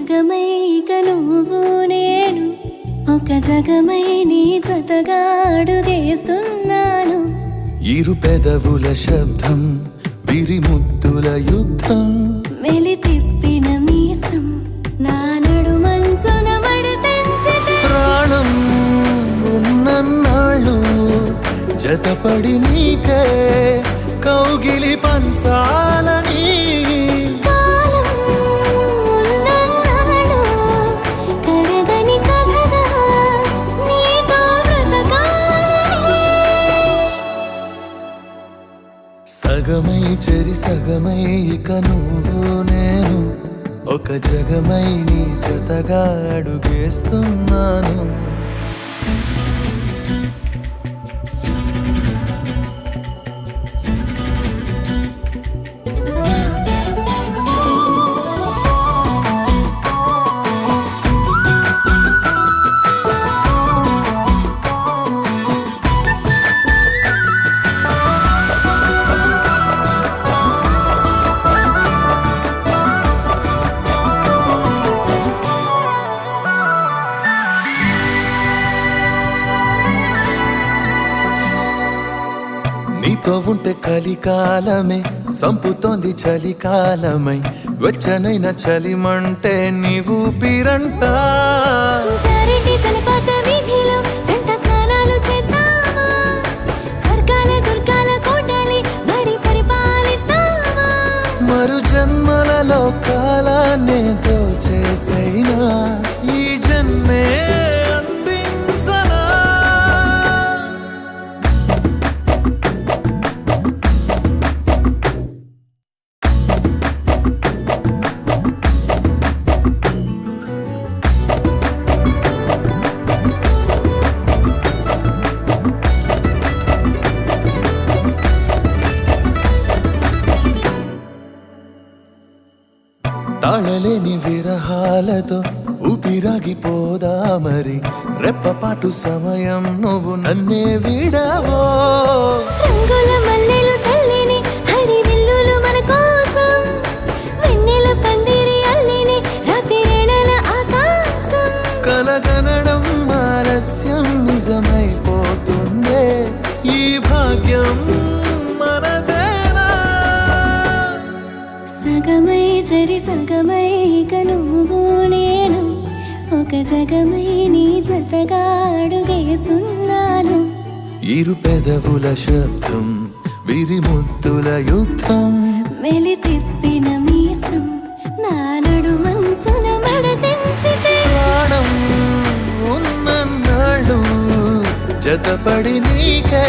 సగమై ఇక నువ్వు నేను ఒక జగమై నీ జతగా అడుగేస్తున్నాను. ఇరు పెదవుల శబ్దం విరి ముద్దుల యుద్ధం మెలి తిప్పిన మీసం నా నడుమంచున మడతెంచితే ప్రాణం ఉన్నన్నాళ్ళు జతపడి నీకే కౌగిలి పంచాలని కాలం ఉన్నన్నాడు కరగని కథగా నీతో బ్రతకాలని. సగమై చెరి సగమై ఇక నువ్వు నేను ఒక జగమై నీ జతగా అడుగేస్తున్నాను. నీతో ఉంటే కలికాలమే సంపుతోంది చలికాలమై వెచ్చనైన చలిమంటే నీవు ఊపిరంట. చారిటి జలపాత వీధిలో జంట స్నానాలు చేద్దామా, స్వర్గాల దుర్గాల కోటలి మరి పరిపాలిద్దామా. మరు జన్మలలో కాలాన్నే దోచేసైనా ఈ జన్మే అందించనా. తాళలేని విరహాలతో ఊపిరాగిపోదా మరి రెప్పపాటు సమయం నువ్వు నన్నే విడవో. రంగుల మల్లెలు చల్లిని హరి విల్లులు మన కోసం వెన్నెల పందిరి అల్లిని రాత్రిరేళల ఆకాశం. కలగనడం ఆలస్యం నిజమైపోతుందే ఈ భాగ్యం మనదేనా. సగమై చెరి సగమై ఇక నువ్వు నేను ఒక జగమై నీ జతగా అడుగేస్తున్నాను. ఇరు పెదవుల శబ్దం విరి ముద్దుల యుద్ధం మెలి తిప్పిన మీసం నా నడుమంచున మడతెంచితే ప్రాణం ఉన్నన్నాళ్ళు జతపడి నీకే